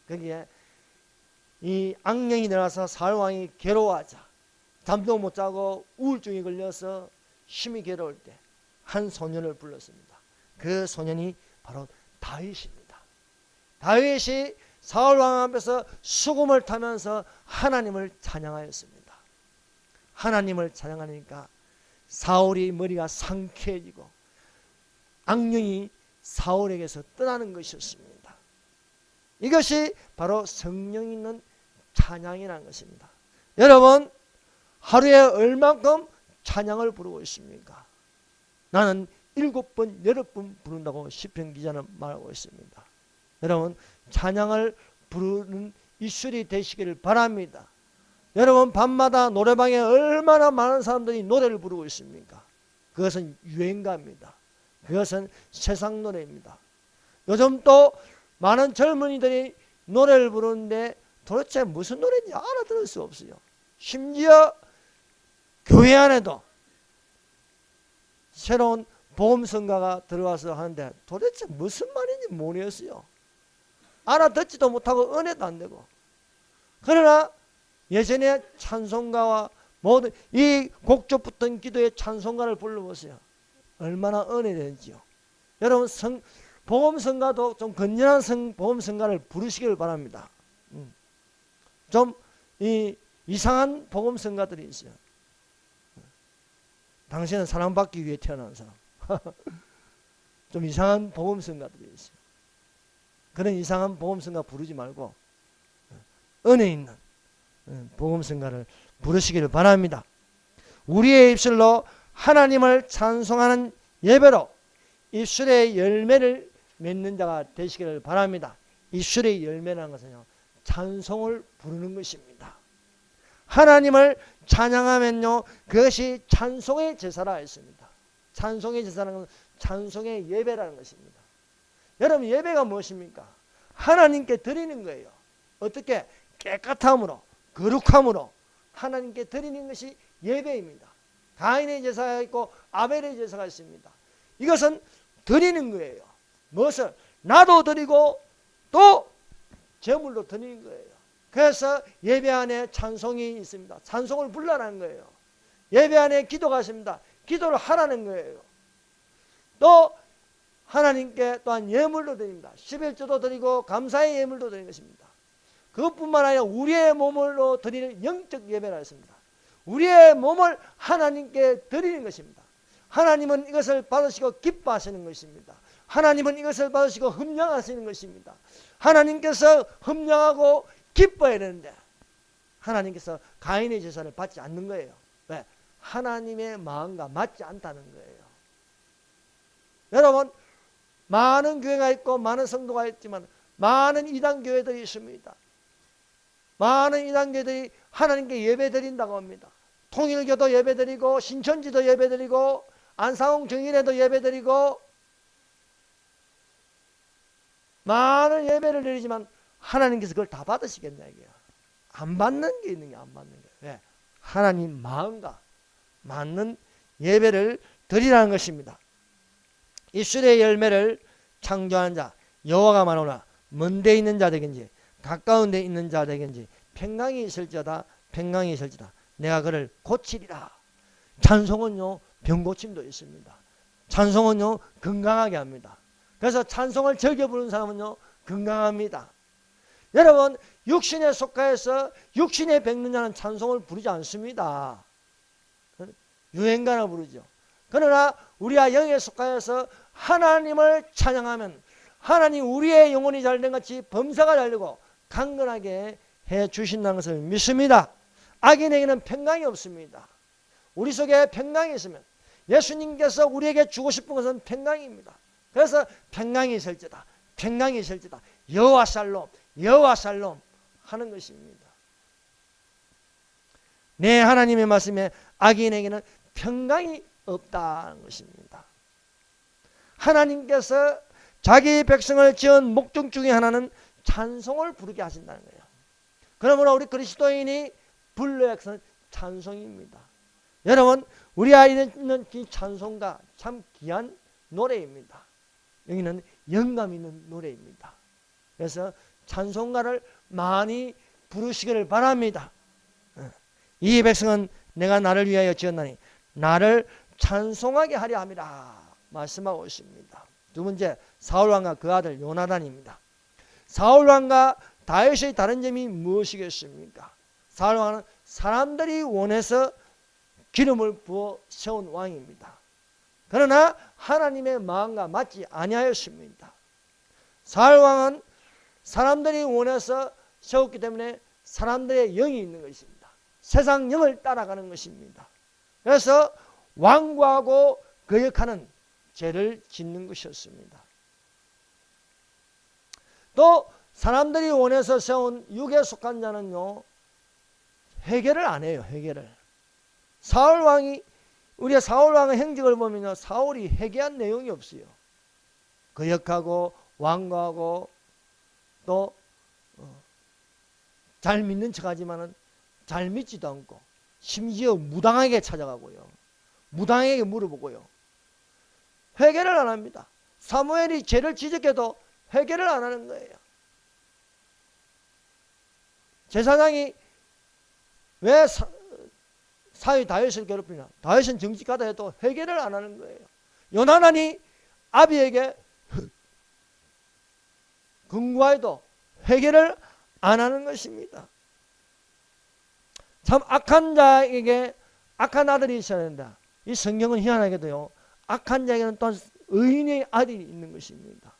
거기에 이 악령이 내려와서 사울 왕이 괴로워하자 잠도 못 자고 우울증이 걸려서 심히 괴로울 때 한 소년을 불렀습니다. 그 소년이 바로 다윗입니다. 다윗이 사울 왕 앞에서 수금을 타면서 하나님을 찬양하였습니다. 하나님을 찬양하니까 사울이 머리가 상쾌해지고 악령이 사울에게서 떠나는 것이었습니다. 이것이 바로 성령 있는 찬양이라는 것입니다. 여러분, 하루에 얼만큼 찬양을 부르고 있습니까? 나는 7번, 8번 부른다고 시편 기자는 말하고 있습니다. 여러분, 찬양을 부르는 입술이 되시기를 바랍니다. 여러분, 밤마다 노래방에 얼마나 많은 사람들이 노래를 부르고 있습니까? 그것은 유행가입니다. 그것은 세상 노래입니다. 요즘 또 많은 젊은이들이 노래를 부르는데 도대체 무슨 노래인지 알아들을 수 없어요. 심지어 교회 안에도 새로운 복음성가가 들어와서 하는데 도대체 무슨 말인지 모르겠어요. 알아듣지도 못하고 은혜도 안 되고. 그러나 예전에 찬송가와 모든 이 곡조 붙은 기도의 찬송가를 불러보세요. 얼마나 은혜되는지요. 여러분, 복음성가도 좀 건전한 복음성가를 부르시길 바랍니다. 좀 이상한 복음성가들이 있어요. 당신은 사랑받기 위해 태어난 사람. 좀 이상한 복음성가들이 있어요. 그런 이상한 복음성가 부르지 말고 은혜 있는 복음성가를 부르시기를 바랍니다. 우리의 입술로 하나님을 찬송하는 예배로 입술의 열매를 맺는 자가 되시기를 바랍니다. 입술의 열매라는 것은요, 찬송을 부르는 것입니다. 하나님을 찬양하면요, 그것이 찬송의 제사라 했습니다. 찬송의 제사라는 것은 찬송의 예배라는 것입니다. 여러분, 예배가 무엇입니까? 하나님께 드리는 거예요. 어떻게? 깨끗함으로, 거룩함으로 하나님께 드리는 것이 예배입니다. 가인의 제사가 있고 아벨의 제사가 있습니다. 이것은 드리는 거예요. 무엇을? 나도 드리고 또 제물로 드리는 거예요. 그래서 예배 안에 찬송이 있습니다. 찬송을 불러라는 거예요. 예배 안에 기도가 있습니다. 기도를 하라는 거예요. 또 하나님께 또한 예물도 드립니다. 11조도 드리고 감사의 예물도 드리는 것입니다. 그것뿐만 아니라 우리의 몸으로 드리는 영적 예배라 했습니다. 우리의 몸을 하나님께 드리는 것입니다. 하나님은 이것을 받으시고 기뻐하시는 것입니다. 하나님은 이것을 받으시고 흠령하시는 것입니다. 하나님께서 흠령하고 기뻐해야 되는데 하나님께서 가인의 제사를 받지 않는 거예요. 왜? 하나님의 마음과 맞지 않다는 거예요. 여러분, 많은 교회가 있고 많은 성도가 있지만 많은 이단 교회들이 있습니다. 많은 이단 교회들이 하나님께 예배드린다고 합니다. 통일교도 예배드리고 신천지도 예배드리고 안상홍 정인회도 예배드리고 많은 예배를 드리지만 하나님께서 그걸 다 받으시겠냐 이게요. 안 받는 게 있는 게 안 받는 거예요. 왜? 하나님 마음과 맞는 예배를 드리라는 것입니다. 입술의 열매를 창조한 자 여호와가 말하노라. 먼데 있는 자 되겠는지 가까운 데 있는 자 되겠는지 평강이 있을지어다 평강이 있을지다 내가 그를 고치리라. 찬송은요 병고침도 있습니다. 찬송은요 건강하게 합니다. 그래서 찬송을 즐겨 부르는 사람은요 건강합니다. 여러분, 육신에 속하여서 육신에 뱉는 자는 찬송을 부르지 않습니다. 유행가나 부르죠. 그러나 우리가 영에 속하여서 하나님을 찬양하면 하나님 우리의 영혼이 잘된 같이 범사가 잘되고 강건하게 해 주신다는 것을 믿습니다. 악인에게는 평강이 없습니다. 우리 속에 평강이 있으면 예수님께서 우리에게 주고 싶은 것은 평강입니다. 그래서 평강이 있을지다 평강이 있을지다 여호와 살롬 여호와 살롬 하는 것입니다. 내 하나님의 말씀에 악인에게는 평강이 없다는 것입니다. 하나님께서 자기 백성을 지은 목적 중에 하나는 찬송을 부르게 하신다는 거예요. 그러므로 우리 그리스도인이 불러야 하는 찬송입니다. 여러분, 우리가 있는 이 찬송가 참 귀한 노래입니다. 여기는 영감 있는 노래입니다. 그래서 찬송가를 많이 부르시기를 바랍니다. 이 백성은 내가 나를 위하여 지었나니 나를 찬송하게 하려 함이라 말씀하고 있습니다. 두 번째, 사울왕과 그 아들 요나단입니다. 사울왕과 다윗의 다른 점이 무엇이겠습니까? 사울왕은 사람들이 원해서 기름을 부어 세운 왕입니다. 그러나 하나님의 마음과 맞지 아니하였습니다. 사울 왕은 사람들이 원해서 세웠기 때문에 사람들의 영이 있는 것입니다. 세상 영을 따라가는 것입니다. 그래서 완고하고 거역하는 죄를 짓는 것이었습니다. 또 사람들이 원해서 세운 육에 속한 자는요, 회개를 안 해요. 회개를. 우리가 사울 왕의 행적을 보면요, 사울이 회개한 내용이 없어요. 거역하고 완고하고 또 잘 믿는 척하지만은 잘 믿지도 않고, 심지어 무당에게 찾아가고요, 무당에게 물어보고요, 회개를 안 합니다. 사무엘이 죄를 지적해도 회개를 안 하는 거예요. 제사장이 왜 사위 다윗을 괴롭히냐? 다윗은 정직하다 해도 회개를 안 하는 거예요. 요나단이 아비에게 근거해도 회개를 안 하는 것입니다. 참 악한 자에게 악한 아들이 있어야 된다. 이 성경은 희한하게도요, 악한 자에게는 또한 의인의 아들이 있는 것입니다.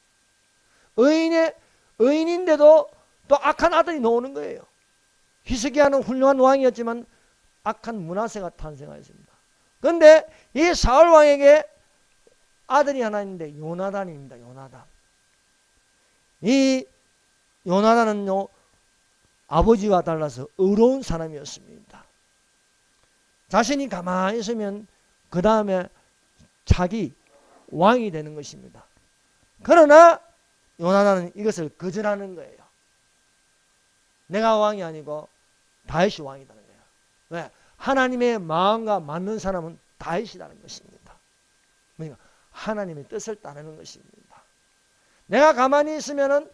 의인인데도 또 악한 아들이 나오는 거예요. 히스기야는 훌륭한 왕이었지만 악한 므낫세가 탄생하였습니다. 그런데 이 사울 왕에게 아들이 하나 있는데 요나단입니다. 요나단. 이 요나단은요, 아버지와 달라서 의로운 사람이었습니다. 자신이 가만히 있으면 그 다음에 자기 왕이 되는 것입니다. 그러나 요나단은 이것을 거절하는 거예요. 내가 왕이 아니고 다윗이 왕이라는 거예요. 왜? 하나님의 마음과 맞는 사람은 다윗이라는 것입니다. 그러니까 하나님의 뜻을 따르는 것입니다. 내가 가만히 있으면은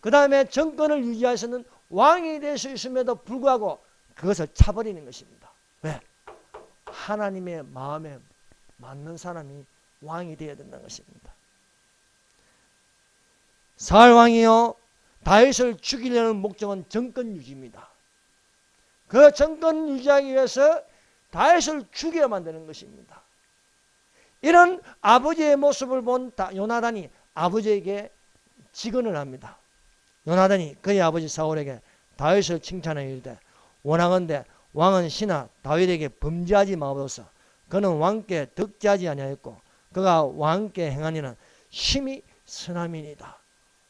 그 다음에 정권을 유지하서는 왕이 될 수 있음에도 불구하고 그것을 차버리는 것입니다. 왜? 하나님의 마음에 맞는 사람이 왕이 되어야 된다는 것입니다. 사울 왕이요, 다윗을 죽이려는 목적은 정권 유지입니다. 그 정권 유지하기 위해서 다윗을 죽여야 만드는 것입니다. 이런 아버지의 모습을 본 요나단이 아버지에게 직언을 합니다. 요나단이 그의 아버지 사울에게 다윗을 칭찬하여 이르되 원하건대 왕은 신하 다윗에게 범죄하지 마옵소서. 그는 왕께 덕지하지 아니하였고 그가 왕께 행하니는 심히 선함이니이다.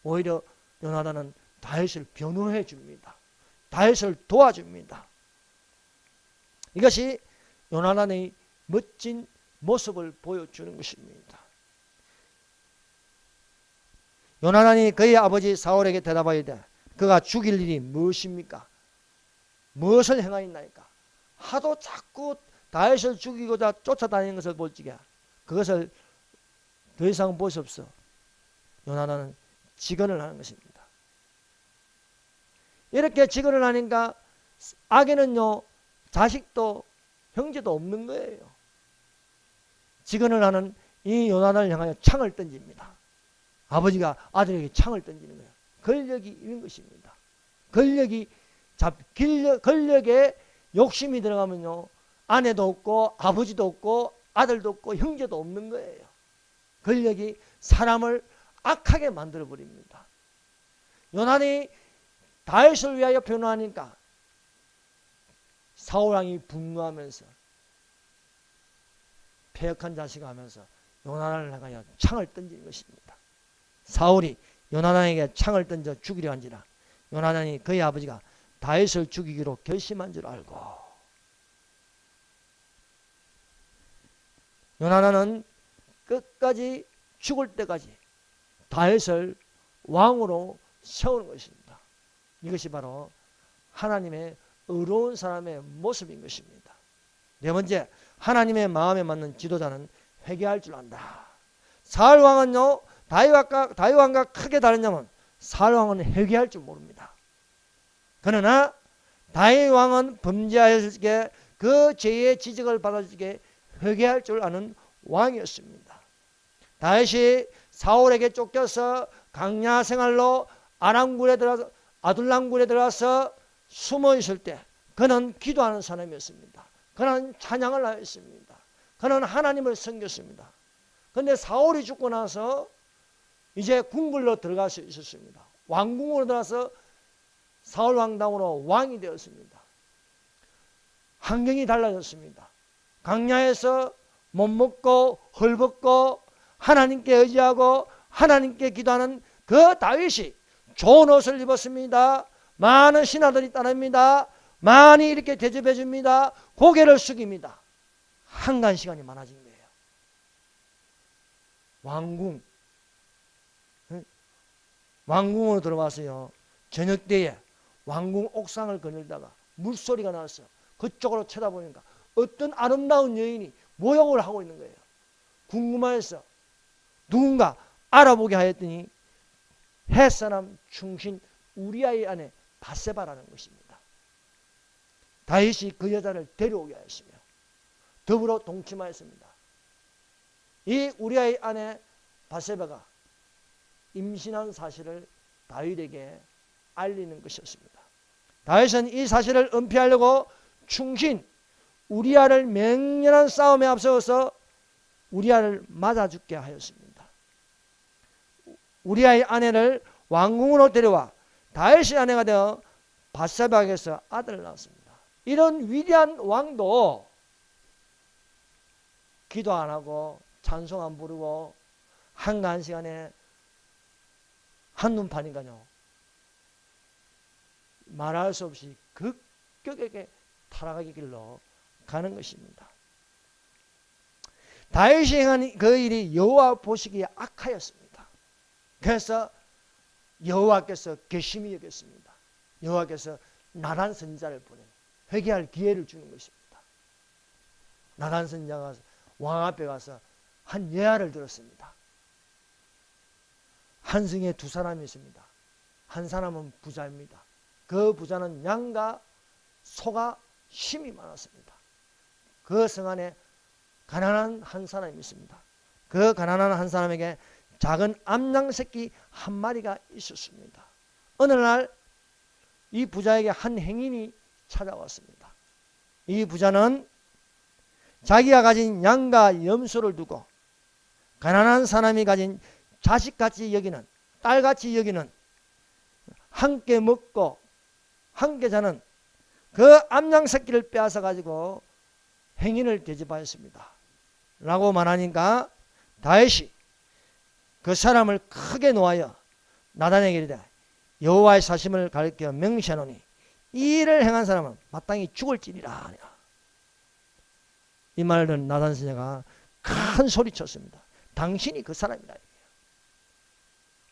오히려 요나단은 다윗을 변호해 줍니다. 다윗을 도와줍니다. 이것이 요나단의 멋진 모습을 보여주는 것입니다. 요나단이 그의 아버지 사울에게 대답하이되 그가 죽일 일이 무엇입니까? 무엇을 행하였나이까? 하도 자꾸 다윗을 죽이고자 쫓아다니는 것을 볼 적에 그것을 더 이상 볼 수 없어. 요나단은 직언을 하는 것입니다. 이렇게 직언을 하니까 악에는요, 자식도 형제도 없는 거예요. 직언을 하는 이 요나단을 향하여 창을 던집니다. 아버지가 아들에게 창을 던지는 거예요. 권력이 있는 것입니다. 권력에 욕심이 들어가면요, 아내도 없고 아버지도 없고 아들도 없고 형제도 없는 거예요. 권력이 사람을 악하게 만들어 버립니다. 요나단이 다윗을 위하여 변호하니까 사울왕이 분노하면서 패역한 자식을 하면서 요나단을 향하여 창을 던진 것입니다. 사울이 요나단에게 창을 던져 죽이려 한지라 요나단이 그의 아버지가 다윗을 죽이기로 결심한 줄 알고 요나단은 끝까지 죽을 때까지 다윗을 왕으로 세우는 것입니다. 이것이 바로 하나님의 의로운 사람의 모습인 것입니다. 네 번째, 하나님의 마음에 맞는 지도자는 회개할 줄 안다. 사울 왕은요, 다윗 왕과 크게 다른 점은 사울 왕은 회개할 줄 모릅니다. 그러나 다윗 왕은 범죄하였기에 그 죄의 지적을 받아주기에 회개할 줄 아는 왕이었습니다. 다윗이 사울에게 쫓겨서 강야 생활로 아둘람굴에 들어가서 숨어 있을 때 그는 기도하는 사람이었습니다. 그는 찬양을 하였습니다. 그는 하나님을 섬겼습니다. 근데 사울이 죽고 나서 이제 궁궐로 들어갈 수 있었습니다. 왕궁으로 들어가서 사울 왕당으로 왕이 되었습니다. 환경이 달라졌습니다. 광야에서 못 먹고 헐벗고 하나님께 의지하고 하나님께 기도하는 그 다윗이 좋은 옷을 입었습니다. 많은 신하들이 따릅니다. 많이 이렇게 대접해 줍니다. 고개를 숙입니다. 한가한 시간이 많아진 거예요. 왕궁으로 들어와서요, 저녁 때에 왕궁 옥상을 거닐다가 물소리가 나왔어요. 그쪽으로 쳐다보니까 어떤 아름다운 여인이 모욕을 하고 있는 거예요. 궁금해서 누군가 알아보게 하였더니 햇사람 충신 우리아의 아내 밧세바라는 것입니다. 다윗이 그 여자를 데려오게 하였으며 더불어 동침하였습니다. 이 우리아의 아내 밧세바가 임신한 사실을 다윗에게 알리는 것이었습니다. 다윗은 이 사실을 은폐하려고 충신 우리아를 맹렬한 싸움에 앞서서 우리아를 맞아 죽게 하였습니다. 우리아의 아내를 왕궁으로 데려와 다윗의 아내가 되어 밧세바에게서 아들을 낳았습니다. 이런 위대한 왕도 기도 안 하고 찬송 안 부르고 한가한 시간에 한눈 파니까요, 말할 수 없이 극격에게 타락하기 길로 가는 것입니다. 다윗이 행한 그 일이 여호와 보시기에 악하였습니다. 그래서 여호와께서 괘씸히 여겼습니다. 여호와께서 나단 선지자를 보내 회개할 기회를 주는 것입니다. 나단 선지자가 왕 앞에 가서 한 예화를 들었습니다. 한 성에 두 사람이 있습니다. 한 사람은 부자입니다. 그 부자는 양과 소가 힘이 많았습니다. 그 성 안에 가난한 한 사람이 있습니다. 그 가난한 한 사람에게 작은 암양 새끼 한 마리가 있었습니다. 어느 날 이 부자에게 한 행인이 찾아왔습니다. 이 부자는 자기가 가진 양과 염소를 두고 가난한 사람이 가진 자식같이 여기는, 딸같이 여기는, 함께 먹고 함께 자는 그 암양 새끼를 빼앗아 가지고 행인을 대접하였습니다. 라고 말하니까 다윗이 그 사람을 크게 놓아여 나단에게 이르되 여호와의 사심을 가리켜 명시하노니 이 일을 행한 사람은 마땅히 죽을지니라. 이 말을 듣는 나단 선지자가 큰 소리쳤습니다. 당신이 그 사람이라.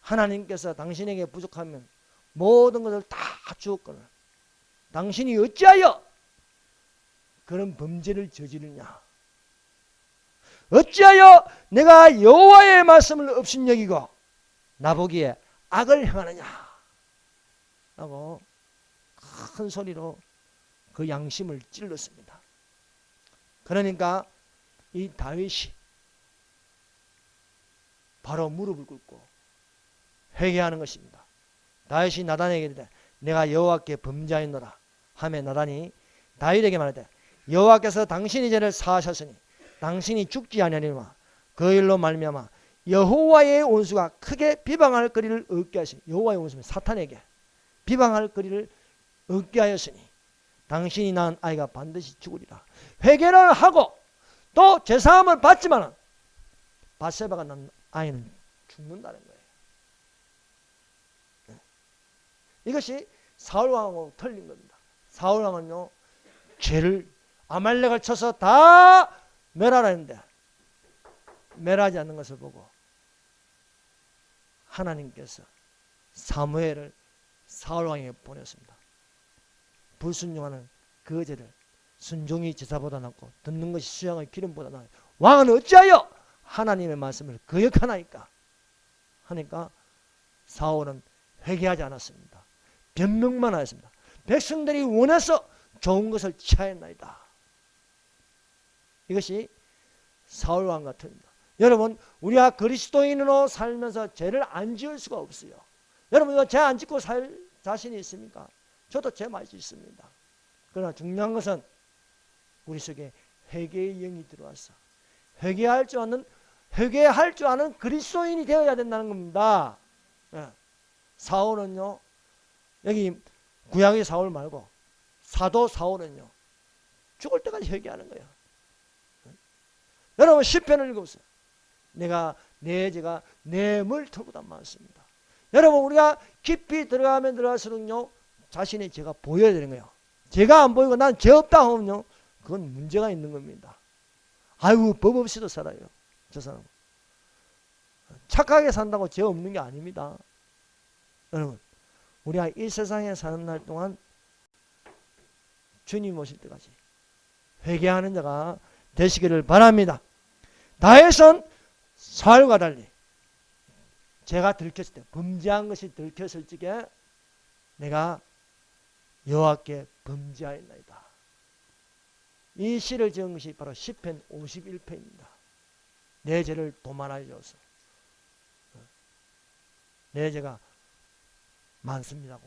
하나님께서 당신에게 부족하면 모든 것을 다 주었거늘 당신이 어찌하여 그런 범죄를 저지르냐? 어찌하여 내가 여호와의 말씀을 업신여기고 나보기에 악을 행하느냐? 라고 큰 소리로 그 양심을 찔렀습니다. 그러니까 이 다윗이 바로 무릎을 꿇고 회개하는 것입니다. 다윗이 나단에게 이르되 내가 여호와께 범죄하였노라 하며 나단이 다윗에게 말하되 여호와께서 당신의 죄를 사하셨으니 당신이 죽지 아니하리라. 그 일로 말미암아 여호와의 원수가 크게 비방할 거리를 얻게 하시니, 여호와의 원수는 사탄에게 비방할 거리를 얻게 하였으니 당신이 낳은 아이가 반드시 죽으리라. 회개를 하고 또 제사함을 받지만 밧세바가 낳은 아이는 죽는다는 거예요. 이것이 사울왕하고 틀린 겁니다. 사울왕은요, 죄를 아말렉을 쳐서 다 멸하라 했는데 멸하지 않는 것을 보고 하나님께서 사무엘을 사울왕에게 보냈습니다. 불순종하는 그 죄를 순종이 제사보다 낫고 듣는 것이 수양의 기름보다 나아요. 왕은 어찌하여 하나님의 말씀을 거역하나이까 하니까 사울은 회개하지 않았습니다. 변명만 하였습니다. 백성들이 원해서 좋은 것을 취하였나이다. 이것이 사울왕 같습니다. 여러분, 우리가 그리스도인으로 살면서 죄를 안 지을 수가 없어요. 여러분, 이거 죄 안 짓고 살 자신이 있습니까? 저도 죄 많이 짓습니다. 그러나 중요한 것은 우리 속에 회개의 영이 들어와서 회개할 줄 아는 회개할 줄 아는 그리스도인이 되어야 된다는 겁니다. 예. 사울은요, 여기 구약의 사울 말고 사도 사울은요, 죽을 때까지 회개하는 거예요. 여러분 시편을 읽어보세요. 내가 내 죄가 내 물터보다 많습니다. 여러분 우리가 깊이 들어가면 들어갈수록요, 자신의 죄가 보여야 되는 거예요. 죄가 안 보이고 난 죄 없다 하면요, 그건 문제가 있는 겁니다. 아이고 법 없이도 살아요. 저 사람은. 착하게 산다고 죄 없는 게 아닙니다. 여러분 우리가 이 세상에 사는 날 동안 주님 오실 때까지 회개하는 자가 되시기를 바랍니다. 다윗은 사울과 달리 죄가 들켰을 때, 범죄한 것이 들켰을 적에 내가 여호와께 범죄하였나이다. 이 시를 지은 것이 바로 시편 51편입니다. 내 죄를 도말하여 주소서. 내 죄가 많습니다고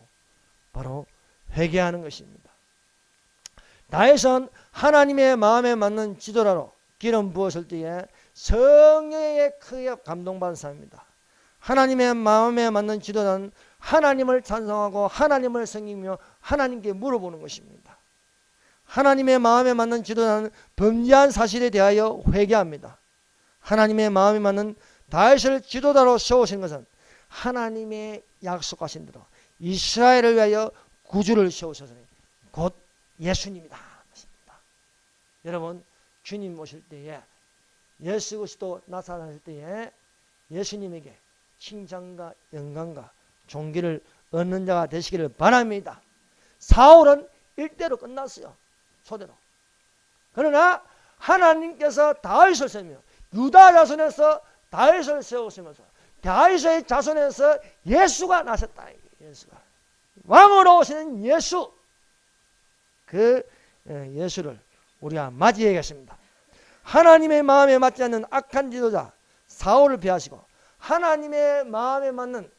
바로 회개하는 것입니다. 다윗은 하나님의 마음에 맞는 지도자로 기름 부었을 때에 성령에게 크게 감동받은 사람입니다. 하나님의 마음에 맞는 지도자는 하나님을 찬송하고 하나님을 섬기며 하나님께 물어보는 것입니다. 하나님의 마음에 맞는 지도자는 범죄한 사실에 대하여 회개합니다. 하나님의 마음에 맞는 다윗을 지도자로 세우신 것은 하나님의 약속하신 대로 이스라엘을 위하여 구주를 세우셨으니 곧 예수님이다. 여러분 주님 오실 때에, 예수 그리스도 나타나실 때에 예수님에게 칭찬과 영광과 존귀를 얻는 자가 되시기를 바랍니다. 사울은 일대로 끝났어요. 소대로. 그러나 하나님께서 다윗을 세우며 유다 자손에서 다윗을 세우시면서 다윗의 자손에서 예수가 나셨다. 예수가 왕으로 오시는 예수, 그 예수를 우리가 맞이해야겠습니다. 하나님의 마음에 맞지 않는 악한 지도자 사울을 피하시고 하나님의 마음에 맞는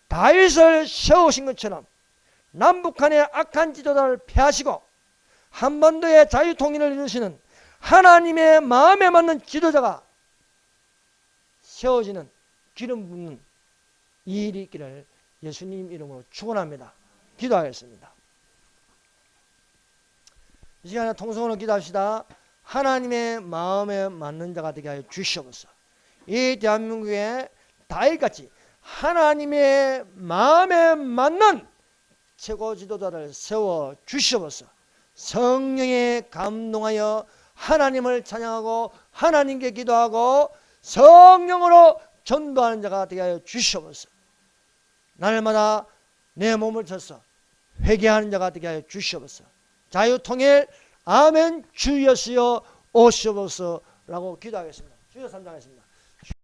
다윗을 세우신 것처럼 남북한의 악한 지도자를 피하시고 한반도의 자유통일을 이루시는 하나님의 마음에 맞는 지도자가 세워지는 기름 붓는 이 일이 있기를 예수님 이름으로 축원합니다. 기도하겠습니다. 이 시간에 통성으로 기도합시다. 하나님의 마음에 맞는 자가 되게 하여 주시옵소서. 이 대한민국에 다윗같이 하나님의 마음에 맞는 최고 지도자를 세워 주시옵소서. 성령에 감동하여 하나님을 찬양하고 하나님께 기도하고 성령으로 전도하는 자가 되게 하여 주시옵소서. 날마다 내 몸을 쳐서 회개하는 자가 되게 하여 주시옵소서. 자유통일 아멘 주 예수여 오시옵소서라고 기도하겠습니다. 주여 삼장하겠습니다.